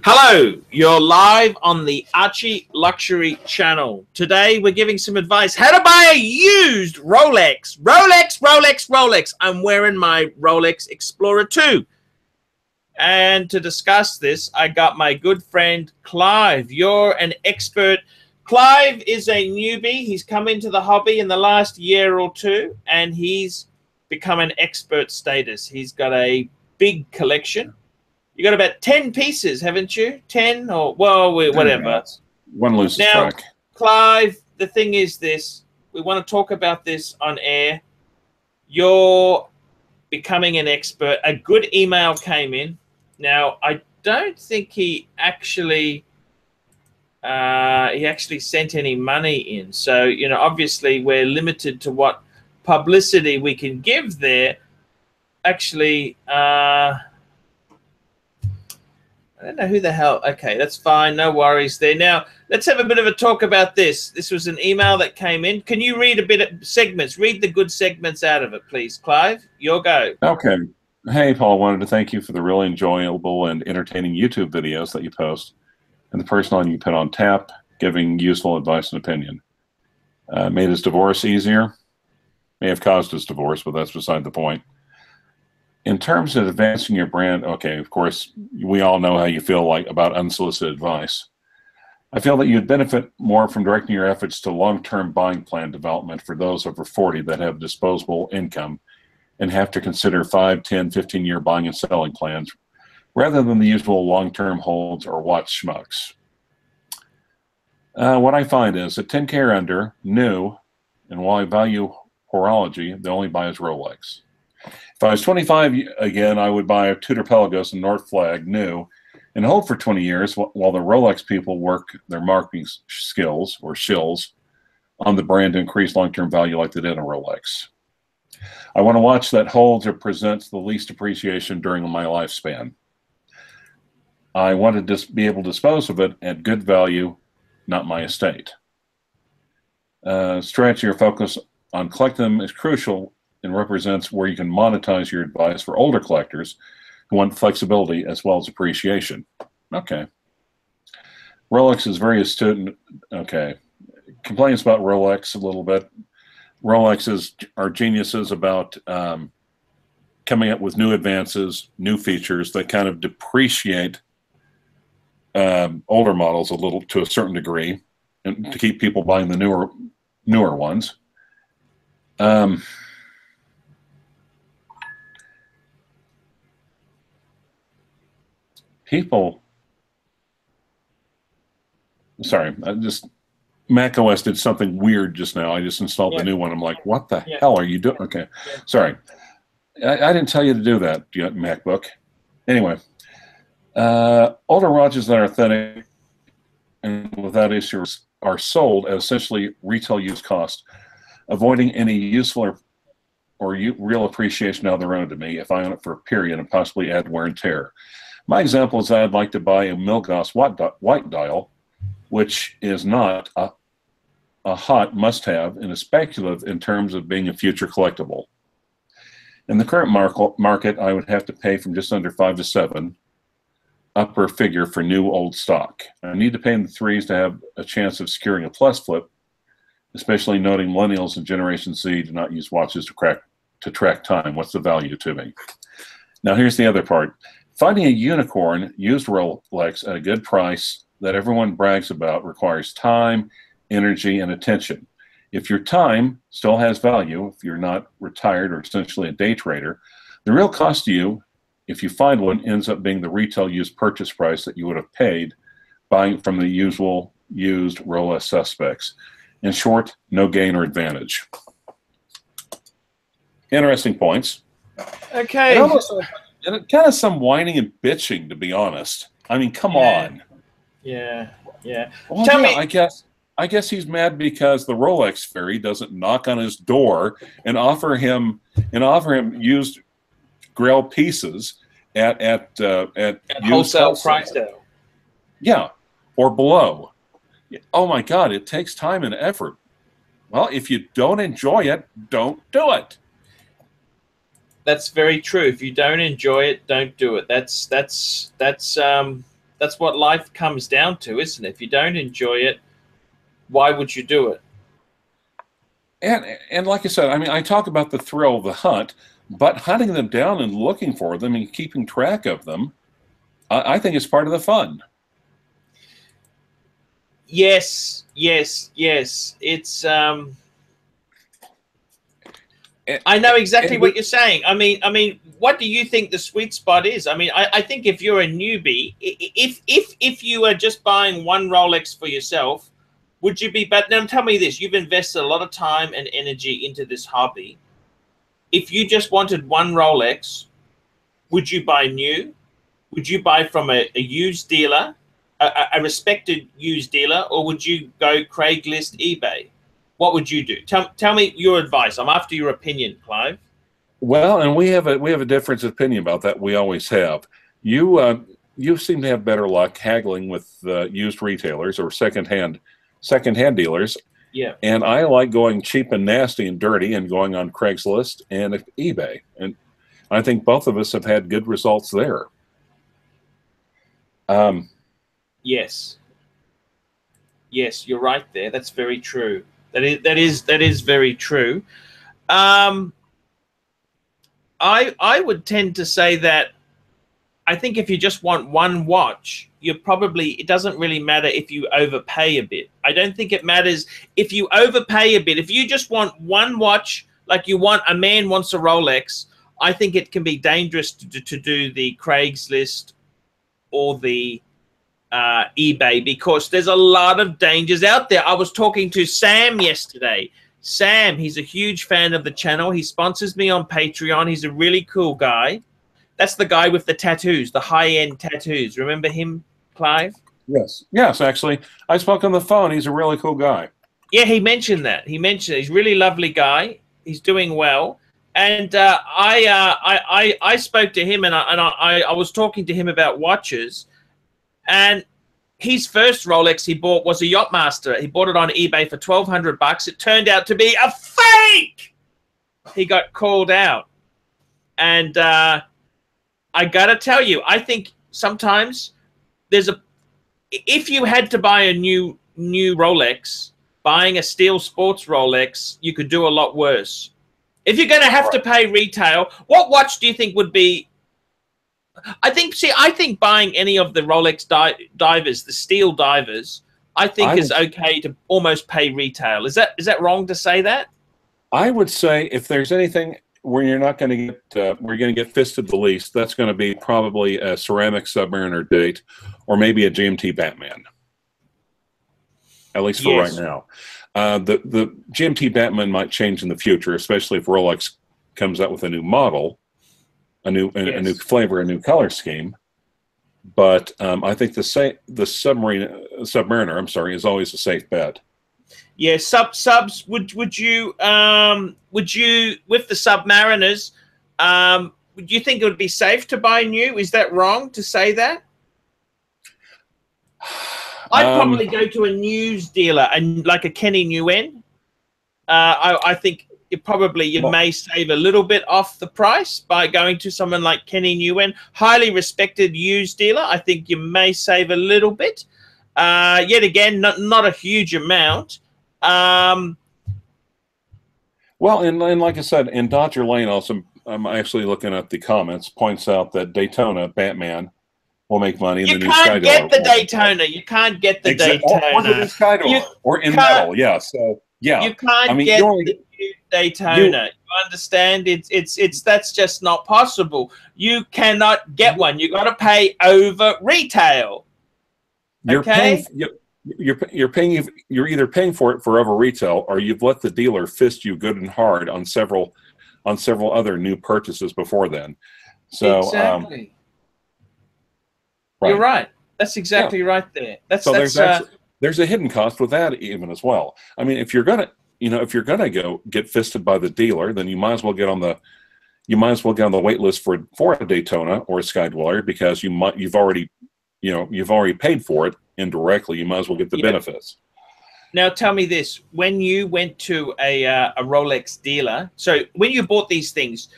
Hello, you're live on the ArchieLuxury channel. Today we're giving some advice how to buy a used Rolex. Rolex. I'm wearing my Rolex Explorer 2. And to discuss this, I got my good friend Clive. You're an expert. Clive is a newbie. He's come into the hobby in the last year or two, and he's become an expert status. He's got a big collection. You got about 10 pieces, haven't you? 10 or, well, whatever. One loses track. Clive, the thing is this. We want to talk about this on air. You're becoming an expert. A good email came in. Now, I don't think he actually sent any money in. So, you know, obviously we're limited to what publicity we can give there. Actually, I don't know who the hell. Okay, that's fine. No worries there. Now, let's have a bit of a talk about this. This was an email that came in. Can you read a bit of segments? Read the good segments out of it, please, Clive. Your go. Okay. Hey, Paul. Wanted to thank you for the really enjoyable and entertaining YouTube videos that you post and the person on you put on tap, giving useful advice and opinion. Made his divorce easier. May have caused his divorce, but that's beside the point. In terms of advancing your brand, okay, of course, we all know how you feel like about unsolicited advice. I feel that you'd benefit more from directing your efforts to long-term buying plan development for those over 40 that have disposable income and have to consider 5, 10, 15-year buying and selling plans rather than the usual long-term holds or watch schmucks. What I find is that 10K or under, new, and while I value horology, the only buy is Rolex. If I was 25 again, I would buy a Tudor Pelagos and North Flag new and hold for 20 years while the Rolex people work their marketing skills or shills on the brand to increase long-term value like they did in Rolex. I want to watch that holds or presents the least appreciation during my lifespan. I want to just be able to dispose of it at good value, not my estate. Strategy or focus on collecting them is crucial and represents where you can monetize your advice for older collectors who want flexibility as well as appreciation. Okay. Rolex is very astute. Okay. Complaints about Rolex a little bit. Rolexes are geniuses about coming up with new advances, new features that kind of depreciate older models a little to a certain degree and to keep people buying the newer ones. People, sorry, Mac OS did something weird just now. I just installed the new one. I'm like, what the hell are you doing? Okay, sorry. I didn't tell you to do that, MacBook. Anyway, older watches that are authentic and without issues are sold at essentially retail use cost, avoiding any useful or real appreciation out of their own to me if I own it for a period and possibly add wear and tear. My example is that I'd like to buy a Milgauss white dial, which is not a hot must-have and is speculative in terms of being a future collectible. In the current market, I would have to pay from just under 5 to 7 upper figure for new old stock. I need to pay in the 3s to have a chance of securing a plus flip, especially noting millennials and Generation Z do not use watches to track time. What's the value to me? Now here's the other part. Finding a unicorn used Rolex at a good price that everyone brags about requires time, energy, and attention. If your time still has value, if you're not retired or essentially a day trader, the real cost to you, if you find one, ends up being the retail used purchase price that you would have paid buying from the usual used Rolex suspects. In short, no gain or advantage. Interesting points. Okay. And kind of some whining and bitching, to be honest. I mean, come on. Yeah. Well, Tell me. I guess he's mad because the Rolex fairy doesn't knock on his door and offer him used Grail pieces at wholesale price though. Yeah, or below. Oh my God! It takes time and effort. Well, if you don't enjoy it, don't do it. That's very true. If you don't enjoy it, don't do it. That's That's what life comes down to, isn't it? If you don't enjoy it, why would you do it? And like I said, I mean, I talk about the thrill of the hunt, but hunting them down and looking for them and keeping track of them, I think is part of the fun. Yes, yes, yes. It's I know exactly what you're saying. I mean, what do you think the sweet spot is? I mean, I think if you're a newbie, if you are just buying one Rolex for yourself, would you be? But now tell me this: you've invested a lot of time and energy into this hobby. If you just wanted one Rolex, would you buy new? Would you buy from a used dealer, a respected used dealer, or would you go Craigslist, eBay? What would you do? Tell me your advice. I'm after your opinion, Clive. Well, and we have a difference of opinion about that. We always have. You seem to have better luck haggling with used retailers or secondhand dealers. Yeah. And I like going cheap and nasty and dirty and going on Craigslist and eBay. And I think both of us have had good results there. Yes. Yes, you're right there. That's very true. That is very true. I would tend to say that I think if you just want one watch, it doesn't really matter if you overpay a bit. I don't think it matters if you overpay a bit. If you just want one watch, like a man wants a Rolex, I think it can be dangerous to do the Craigslist or the eBay, because there's a lot of dangers out there. I was talking to Sam yesterday. Sam, he's a huge fan of the channel. He sponsors me on Patreon. He's a really cool guy. That's the guy with the tattoos, the high-end tattoos. Remember him, Clive? Yes. Yes, actually. I spoke on the phone. He's a really cool guy. Yeah, he mentioned that. He's a really lovely guy. He's doing well. And I spoke to him, and I was talking to him about watches. And his first Rolex he bought was a Yachtmaster. He bought it on eBay for $1,200. It turned out to be a fake. He got called out. And I got to tell you, I think sometimes if you had to buy a new Rolex, buying a steel sports Rolex, you could do a lot worse. If you're going to have to pay retail, what watch do you think would be? I think buying any of the Rolex divers, the steel divers, I think is okay to almost pay retail. Is that wrong to say that? I would say if there's anything where you're not going to get where you're going to get fisted the least, that's going to be probably a ceramic Submariner date, or maybe a GMT Batman. At least for right now. The GMT Batman might change in the future, especially if Rolex comes out with a new model. A new flavor, a new color scheme, but I think the Submariner, I'm sorry, is always a safe bet. Yeah, subs. Would you with the Submariners? Would you think it would be safe to buy new? Is that wrong to say that? I'd probably go to a news dealer and like a Kenny Nguyen. I think you may save a little bit off the price by going to someone like Kenny Nguyen, highly respected used dealer. I think you may save a little bit. Yet again, not a huge amount. Well, and like I said, in Dodger Lane, also, I'm actually looking at the comments, points out that Daytona Batman will make money. You can't get the Daytona. You can't get the Daytona. Or the Skydor, or in metal, yeah. So yeah, you can't get the Daytona. You understand? That's just not possible. You cannot get one. You got to pay over retail. You're either paying for it for over retail, or you've let the dealer fist you good and hard on several other new purchases before then. So exactly. You're right. That's exactly right there. There's a hidden cost with that even as well. I mean, if you're gonna go get fisted by the dealer, then you might as well get on the wait list for a Daytona or a Skydweller, because you've already paid for it indirectly. You might as well get the benefits. Now tell me this: when you went to a Rolex dealer, so when you bought these things,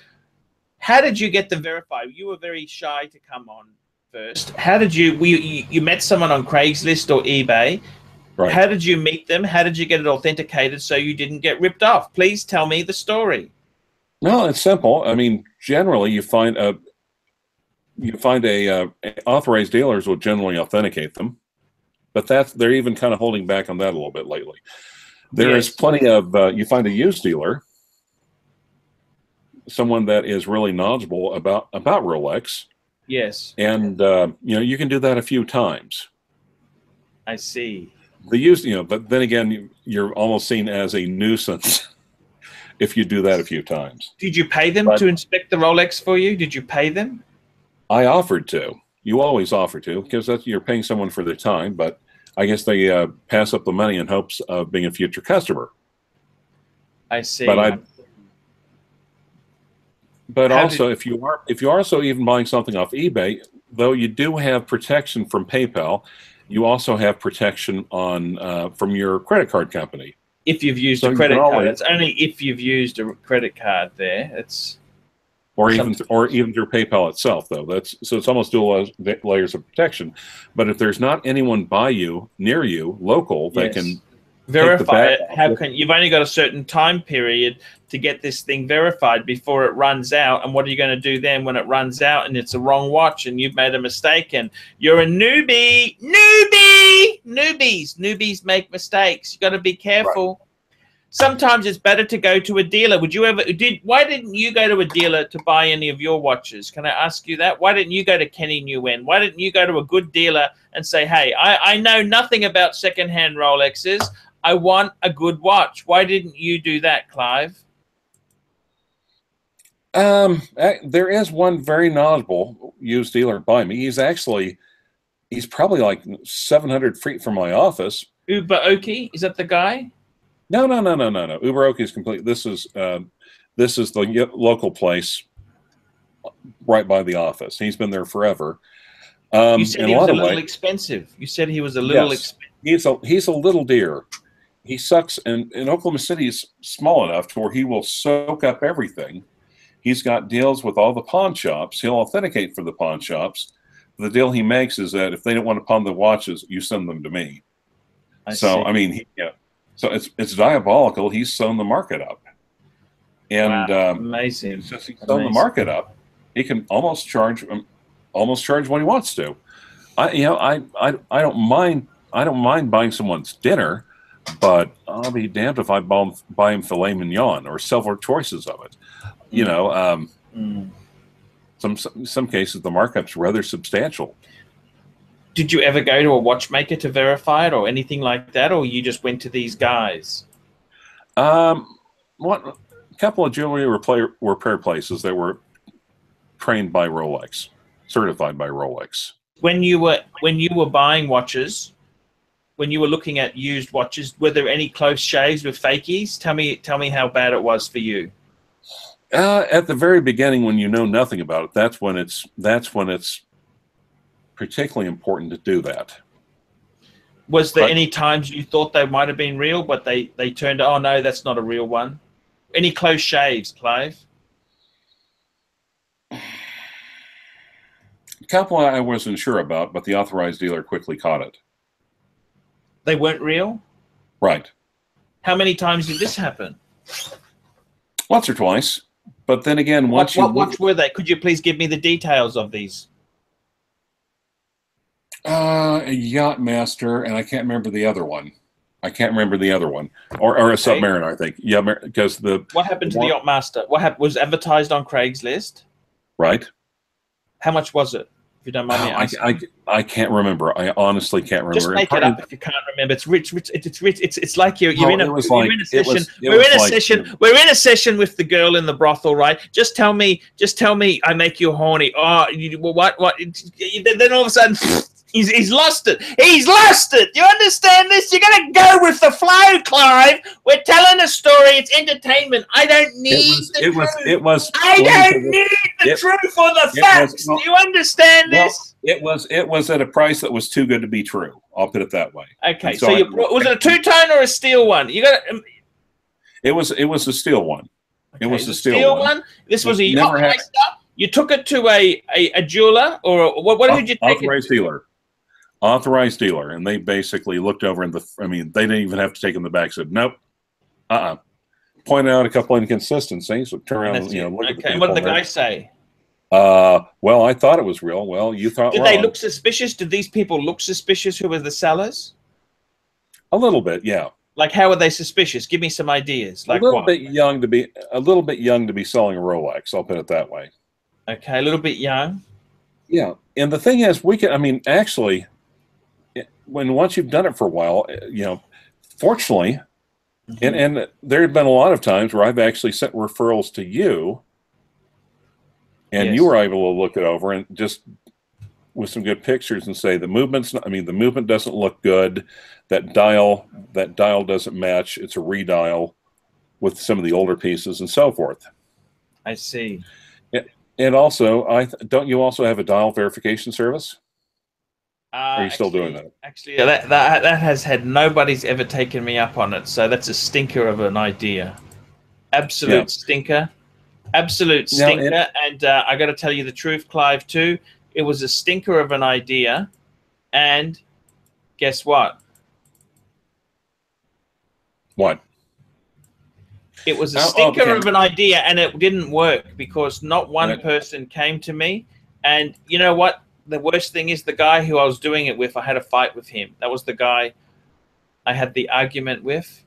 how did you get them verified? You were very shy to come on first. How did you met someone on Craigslist or eBay? Right. How did you meet them? How did you get it authenticated so you didn't get ripped off? Please tell me the story. No, it's simple. I mean, generally, you find authorized dealers will generally authenticate them, but they're even kind of holding back on that a little bit lately. There is plenty of you find a used dealer, someone that is really knowledgeable about Rolex. Yes. And you can do that a few times. I see. The used, but then again, you're almost seen as a nuisance if you do that a few times. Did you pay them to inspect the Rolex for you? Did you pay them? I offered to. You always offer to, because you're paying someone for their time, but I guess they pass up the money in hopes of being a future customer. I see. But also, if you are also even buying something off eBay, though you do have protection from PayPal, you also have protection on from your credit card company. If you've used a credit card, it's only if you've used a credit card there. Or even through PayPal itself, though. So it's almost dual layers of protection. But if there's not anyone by you, near you, local, that can verify it, you've only got a certain time period to get this thing verified before it runs out. And what are you going to do then when it runs out and it's a wrong watch and you've made a mistake and you're a newbie? Newbies make mistakes. You got to be careful. Right. Sometimes it's better to go to a dealer. Why didn't you go to a dealer to buy any of your watches? Can I ask you that? Why didn't you go to Kenny Nguyen? Why didn't you go to a good dealer and say, hey, I know nothing about secondhand Rolexes. I want a good watch. Why didn't you do that, Clive? There is one very knowledgeable used dealer by me. He's probably like 700 feet from my office. Uber Oki, is that the guy? No. Uber Oki is complete. This is the local place right by the office. He's been there forever. You said he was a little expensive. You said he was a little expensive. He's a little dear. He sucks, and Oklahoma City is small enough to where he will soak up everything. He's got deals with all the pawn shops. He'll authenticate for the pawn shops. The deal he makes is that if they don't want to pawn the watches, you send them to me. I mean, so it's diabolical. He's sewn the market up, and amazing. Since he's sewn the market up, he can almost charge what he wants to. I don't mind buying someone's dinner, but I'll be damned if I buy him filet mignon or several choices of it. Some cases the markup's rather substantial. Did you ever go to a watchmaker to verify it or anything like that, or you just went to these guys? A couple of jewelry repair places that were trained by Rolex, certified by Rolex. When you were buying watches, when you were looking at used watches, were there any close shaves with fakies? Tell me how bad it was for you. At the very beginning, when you know nothing about it, that's when it's particularly important to do that. Was there any times you thought they might have been real, but they turned, oh no, that's not a real one? Any close shaves, Clive? A couple I wasn't sure about, but the authorized dealer quickly caught it. They weren't real? Right. How many times did this happen? Once or twice. But then again, what watch were they? Could you please give me the details of these? A Yachtmaster, and I can't remember the other one. Or a Submariner, I think. Yeah, because what happened to the Yachtmaster? What happened? Was advertised on Craigslist? Right. How much was it? If you don't mind me asking. I can't remember. I honestly can't remember. Just make it up if you can't remember. It's rich. It's like you're in a session. We're in a session with the girl in the brothel, right? Just tell me I make you horny. Oh, what? Then all of a sudden he's lost it. He's lost it. You understand this? You gotta go with the flow, Clive. We're telling a story. It's entertainment. I don't need the truth. I don't need the truth or the facts. Do you understand this? It was at a price that was too good to be true. I'll put it that way. Okay, so was it a two-tone or a steel one? You got It was a steel one. Okay, it was a steel one. This was a Yachtmeister. You took it to a jeweler, or what did you take authorized dealer? Authorized dealer, and they basically looked over and I mean, they didn't even have to take it in the back. Said nope, pointed out a couple inconsistencies. So turn around, you know, look at the people. What did the guy say? Well, I thought it was real. Well, you thought Did wrong. they look suspicious? Did these people look suspicious? Who were the sellers? A little bit, yeah. Like, how are they suspicious? Give me some ideas. Like, a little bit young to be selling a Rolex. I'll put it that way. Okay, a little bit young. Yeah, and the thing is, we can. I mean, actually, once you've done it for a while, you know, fortunately, and there have been a lot of times where I've actually sent referrals to you, and you were able to look it over and just with some good pictures and say the movement's not, I mean, the movement doesn't look good. That dial doesn't match. It's a redial with some of the older pieces and so forth. I see. And also, don't you also have a dial verification service? Are you still doing that? Actually, that has had, nobody's ever taken me up on it. So that's a stinker of an idea. Absolute stinker. Absolute stinker. Now, and I got to tell you the truth, Clive, too. It was a stinker of an idea. And guess what? What? It was a stinker of an idea, and it didn't work because not one person came to me. And you know what? The worst thing is the guy who I was doing it with, I had a fight with him. That was the guy I had the argument with.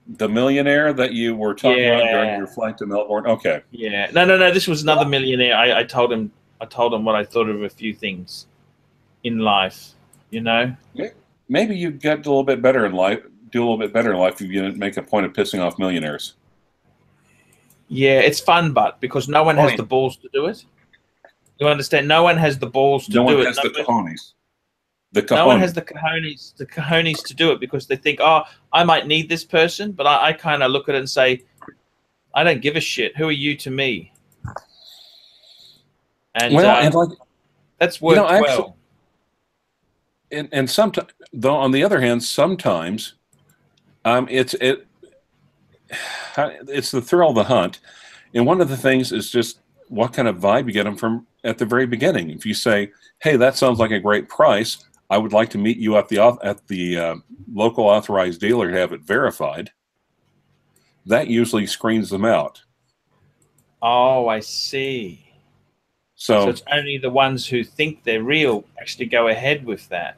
The millionaire that you were talking about during your flight to Melbourne? Okay. Yeah. No. This was another millionaire. I told him what I thought of a few things in life, you know? Maybe you get a little bit better in life. Do a little bit better in life if you didn't make a point of pissing off millionaires. Yeah, it's fun, but because no one has the balls to do it. You understand? No one has the balls to do it. No one has the cojones. No one has the cojones to do it because they think, oh, I might need this person, but I kind of look at it and say, I don't give a shit. Who are you to me? And, and like, that's worked well. And sometimes, though, on the other hand, sometimes it's the thrill of the hunt. And one of the things is just what kind of vibe you get them from at the very beginning. If you say, hey, that sounds like a great price, I would like to meet you at the local authorized dealer to have it verified, that usually screens them out. Oh, I see. So it's only the ones who think they're real actually go ahead with that.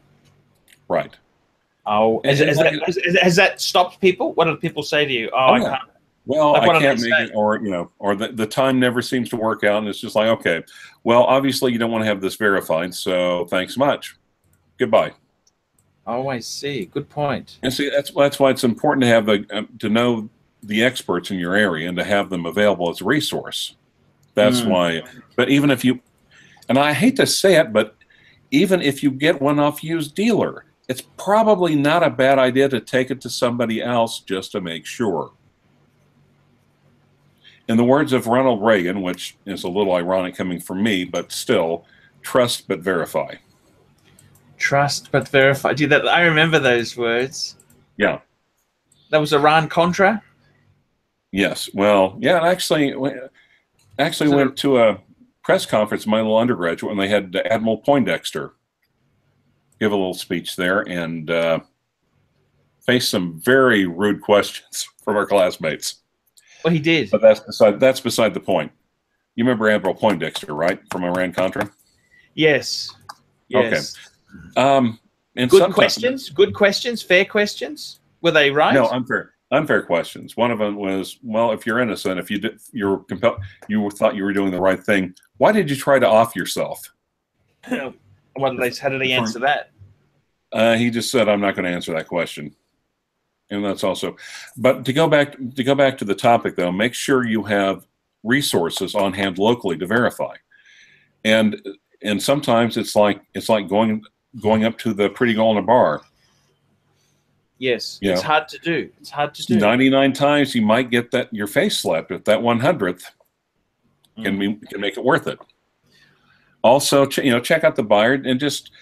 Right. Oh, has that stopped people? What do people say to you? Oh, I can't. Well, like, I can't make it, or the time never seems to work out, and it's just like, okay, well, obviously you don't want to have this verified, so thanks much, goodbye. Oh, I see. Good point. And see, that's why it's important to have to know the experts in your area and to have them available as a resource. That's why. But even if you, and I hate to say it, but even if you get one off used dealer, it's probably not a bad idea to take it to somebody else just to make sure. In the words of Ronald Reagan, which is a little ironic coming from me, but still, trust but verify. Trust but verify. Dude, I remember those words. Yeah. That was Iran-Contra? Yes. Well, yeah, I actually went to a press conference in my little undergraduate when they had Admiral Poindexter give a little speech there and faced some very rude questions from our classmates. Well, he did. But that's beside the point. You remember Admiral Poindexter, right, from Iran-Contra? Yes. Yes. Okay. And good questions. Good questions. Fair questions. Were they right? No, unfair questions. One of them was, well, if you're innocent, if you're compelled, you thought you were doing the right thing, why did you try to off yourself? How did he answer that? He just said, I'm not going to answer that question. And that's also, but to go back to the topic though, make sure you have resources on hand locally to verify. And sometimes it's like going up to the pretty girl in a bar. Yes, it's hard to do. It's hard to do. 99 times you might get your face slapped. At that 100th can make it worth it. Also, check out the buyer and just,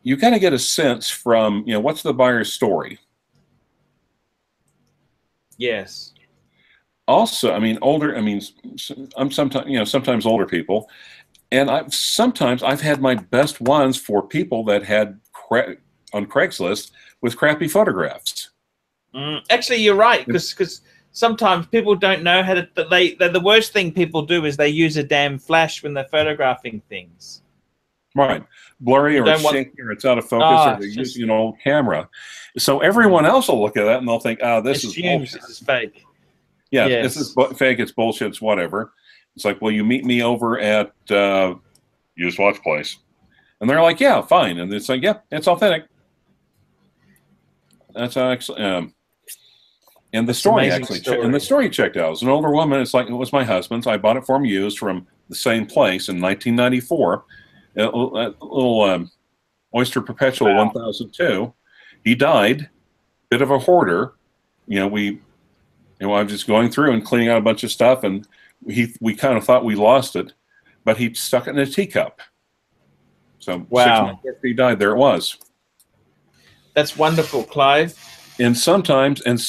you got to get a sense from, what's the buyer's story. Yes. also, I mean, older. I mean, I'm sometimes sometimes older people, and sometimes I've had my best ones for people that had on Craigslist with crappy photographs. Actually, you're right, because sometimes people don't know how to. The worst thing people do is they use a damn flash when they're photographing things. Right, blurry or it's shaky or it's out of focus or they're using an old camera. So everyone else will look at that and they'll think, "Oh, this is bullshit. This is fake." Yeah, yes. This is fake. It's bullshit. It's whatever. It's like, well, you meet me over at Used Watch Place, and they're like, "Yeah, fine." And it's like, "Yeah, it's authentic." That's actually. And the story and the story checked out. It was an older woman. It's like, it was my husband's. I bought it for him used from the same place in 1994. A little Oyster Perpetual 1002. He died. Bit of a hoarder. I was just going through and cleaning out a bunch of stuff, and we kind of thought we lost it, but he stuck it in a teacup. So 6 months after he died, there it was. That's wonderful, Clive. And sometimes, and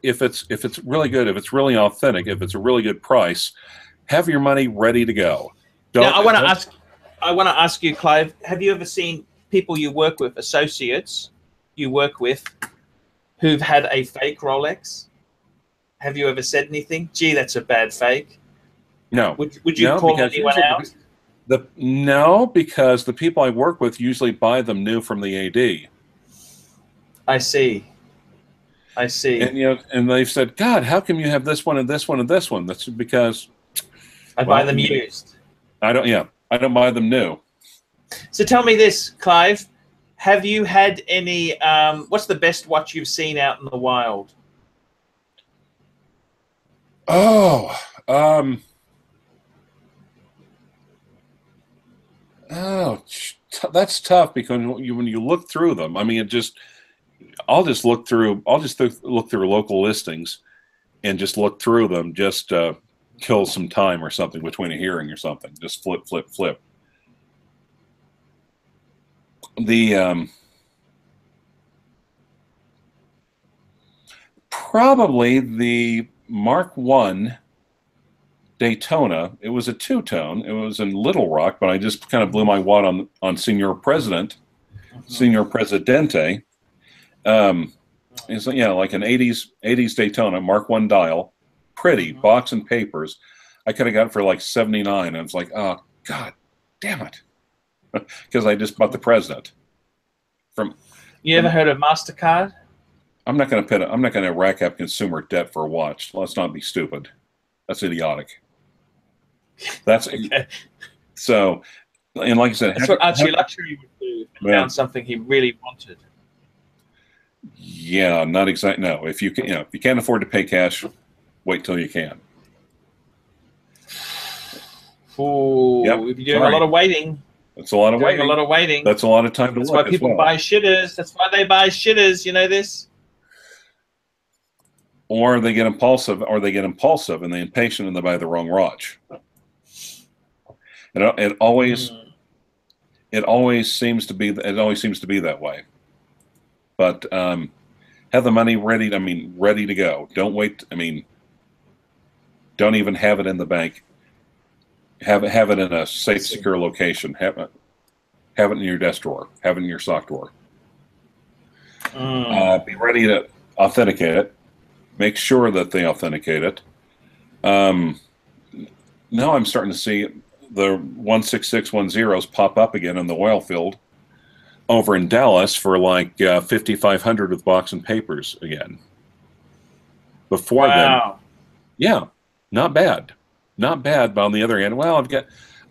if it's really good, if it's really authentic, if it's a really good price, have your money ready to go. Now, I want to ask you, Clive. Have you ever seen people you work with, associates you work with, who've had a fake Rolex? Have you ever said anything? Gee, that's a bad fake. No. Would you call anyone out? No, because the people I work with usually buy them new from the AD. I see. And and they've said, "God, how come you have this one and this one and this one?" That's because I buy them used. I don't buy them new. So tell me this, Clive. Have you had any? What's the best watch you've seen out in the wild? That's tough because when you look through them, I mean, I'll just look through local listings and just look through them just to kill some time or something between a hearing or something. Just flip. Probably the Mark I Daytona. It was a two-tone. It was in Little Rock, but I just kind of blew my wad on Senor Presidente. It's like an 80s Daytona Mark I dial, pretty box and papers. I could have got it for like $79. I was like, oh God, damn it, because I just bought the President. You ever heard of MasterCard? I'm not going to rack up consumer debt for a watch. Let's not be stupid. That's idiotic. That's okay. So, and like I said, that's what ArchieLuxury would do if he found something he really wanted. Yeah, not exactly. No, if you can, if you can't afford to pay cash, wait till you can. Oh, yep. If you're doing a lot of waiting. That's a lot of waiting. A lot of waiting. That's a lot of time to look. That's why people buy shitters. That's why they buy shitters. You know this. Or they get impulsive, and they're impatient, and they buy the wrong watch. It always seems to be that way. But have the money ready. Ready to go. Don't wait. Don't even have it in the bank. Have it in a safe, secure location. Have it in your desk drawer. Have it in your sock drawer. Be ready to authenticate it. Make sure that they authenticate it. Now I'm starting to see the 16610s pop up again in the oil field over in Dallas for like 5,500 with box and papers again. Before then, yeah, not bad. But on the other hand, well,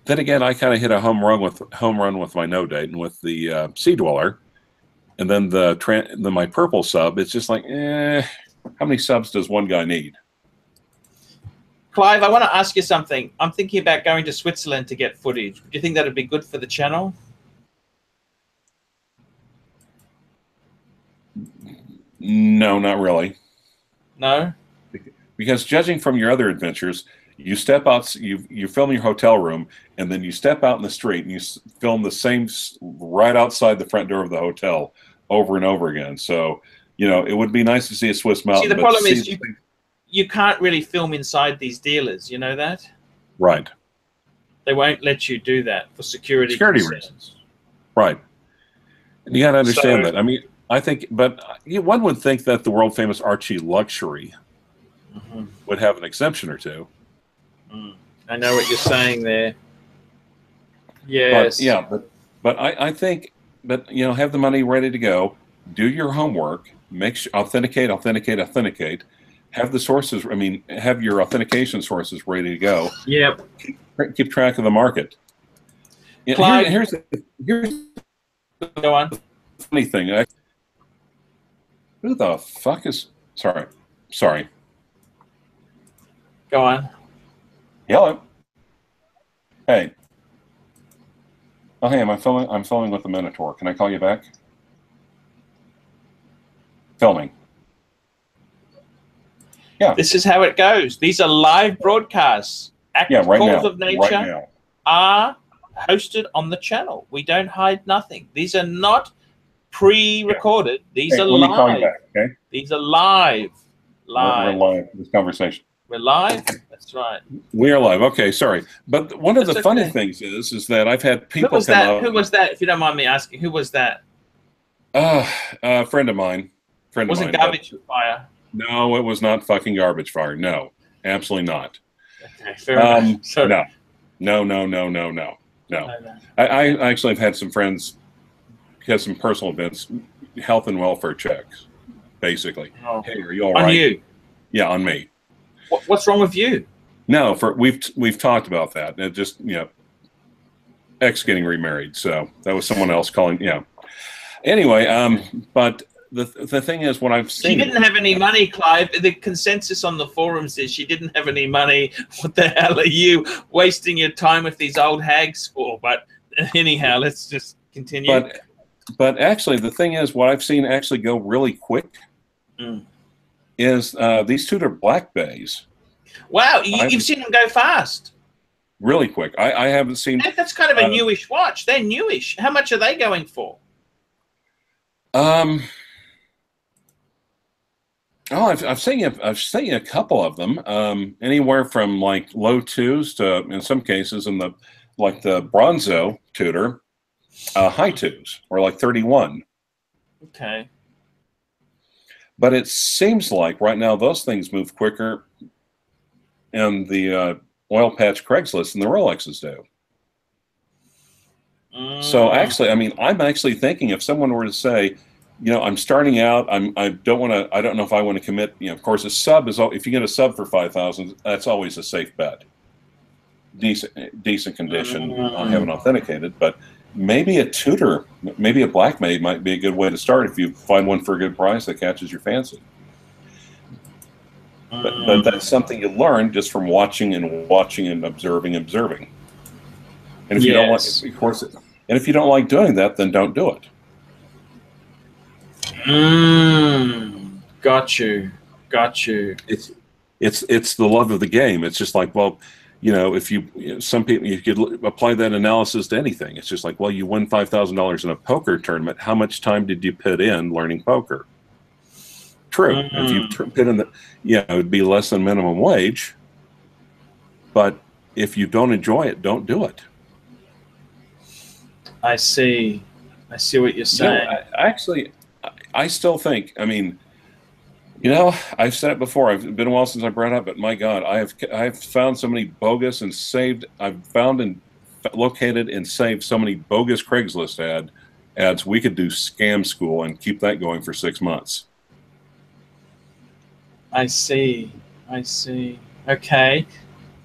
then again, I kind of hit a home run with my no date and with the Sea Dweller, and then my purple sub. It's just like, how many subs does one guy need? Clive, I want to ask you something. I'm thinking about going to Switzerland to get footage. Do you think that would be good for the channel? No, not really. No? Because judging from your other adventures, you step out, you film your hotel room, and then you step out in the street and you film the same right outside the front door of the hotel over and over again. So, it would be nice to see a Swiss mountain. See, the problem is you can't really film inside these dealers. You know that? Right. They won't let you do that for security reasons. Right. And you got to understand that. I mean, I think, but one would think that the world famous ArchieLuxury would have an exemption or two. I know what you're saying there. Yes. But, yeah, but I think that, you know, have the money ready to go, do your homework, make sure, authenticate, have the sources, I mean, have your authentication sources ready to go. Yep. Keep track of the market. Here's go on. Funny thing. Who the fuck is, sorry. Go on. Hello. Hey. Oh, hey, I'm filming with the Minotaur. Can I call you back? Filming. Yeah. This is how it goes. These are live broadcasts. Active calls of nature are hosted on the channel. We don't hide nothing. These are not pre-recorded. These are live. Let me call you back, okay? These are live. We're live. This conversation. We're live. That's right. We are live. Okay, sorry. But one of the funny things is that I've had people come up. Who was that? If you don't mind me asking, who was that? A friend of mine. Wasn't Garbage Fire? No, it was not fucking Garbage Fire. No, absolutely not. Okay, fair enough. So, no. I actually have had some friends have some personal events, health and welfare checks, basically. Oh. Hey, are you all right? On you? Yeah, on me. What's wrong with you? No, we've talked about that. It just, you know, ex getting remarried, so that was someone else calling. Yeah. Anyway, but the thing is, what I've seen. She didn't have any money, Clive. The consensus on the forums is she didn't have any money. What the hell are you wasting your time with these old hags for? But anyhow, let's just continue. But actually, the thing is, what I've seen actually go really quick is these Tudor Black Bays. Wow, you've seen them go fast. Really quick. I haven't seen. That's kind of a newish watch. They're newish. How much are they going for? Oh, I've seen a couple of them, anywhere from like low twos to, in some cases, in the Bronzo Tudor, high twos or like 31. Okay. But it seems like right now those things move quicker in the oil patch Craigslist than the Rolexes do. So actually, I mean, I'm actually thinking if someone were to say, you know, I'm starting out. I don't know if I want to commit. You know, of course, a sub is. If you get a sub for 5,000, that's always a safe bet. Decent condition. I haven't authenticated, but maybe a Tudor, maybe a Black Bay might be a good way to start if you find one for a good price that catches your fancy. But that's something you learn just from watching and observing. And if you don't like, of course, and if you don't like doing that, then don't do it. Got you. It's the love of the game. It's just like, well, you know, if some people, you could apply that analysis to anything. It's just like, well, you win $5,000 in a poker tournament. How much time did you put in learning poker? True. If you put in it would be less than minimum wage. But if you don't enjoy it, don't do it. I see what you're saying. Actually, I still think, I mean, you know, I've said it before. It's been a while since I brought it up, but my God, I've found so many bogus and saved. I've found and located and saved so many bogus Craigslist ads. We could do scam school and keep that going for 6 months. I see. Okay.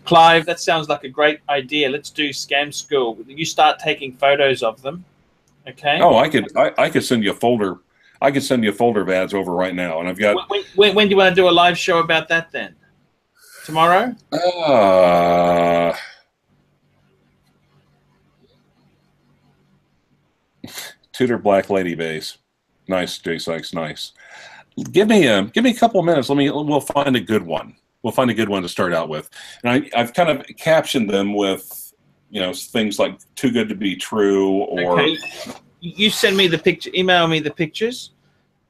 Clive, that sounds like a great idea. Let's do scam school. You start taking photos of them. Okay. Oh, I could send you a folder. I could send you a folder of ads over right now, and I've got. When do you want to do a live show about that then? Tomorrow? Tudor Black Lady Base. Nice, J Sykes. Nice. Give me a couple of minutes. We'll find a good one. We'll find a good one to start out with, and I've kind of captioned them with, you know, things like "too good to be true" or. Okay. You send me the picture. Email me the pictures.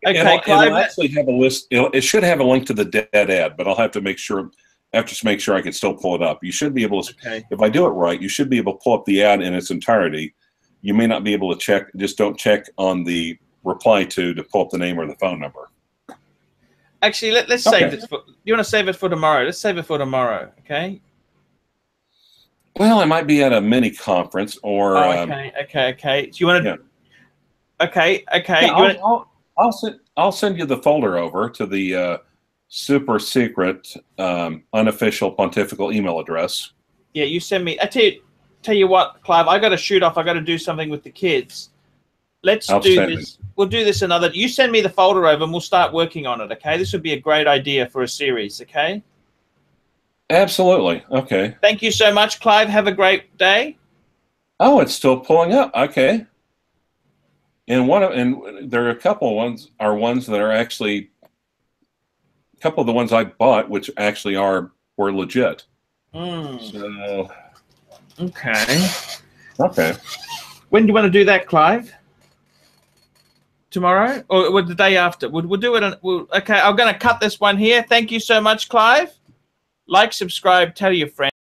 Okay, it'll actually have a list. It should have a link to the dead ad, but I'll have to make sure. I have to make sure I can still pull it up. You should be able to. Okay. If I do it right, you should be able to pull up the ad in its entirety. You may not be able to check. Just don't check on the reply to pull up the name or the phone number. Actually, let's save this for. You want to save it for tomorrow? Let's save it for tomorrow. Okay. Well, I might be at a mini conference or. Okay. Do you want to? Yeah. Okay. Yeah, I'll send you the folder over to the super secret unofficial pontifical email address. Yeah, you send me. Tell you what, Clive. I got to shoot off. I got to do something with the kids. Let's do this. We'll do this another. You send me the folder over, and we'll start working on it. Okay. This would be a great idea for a series. Okay. Absolutely. Okay. Thank you so much, Clive. Have a great day. Oh, it's still pulling up. Okay. And there are a couple ones that are actually a couple of the ones I bought, which actually were legit. So okay. When do you want to do that, Clive? Tomorrow or the day after? We'll do it. Okay, I'm going to cut this one here. Thank you so much, Clive. Like, subscribe, tell your friends.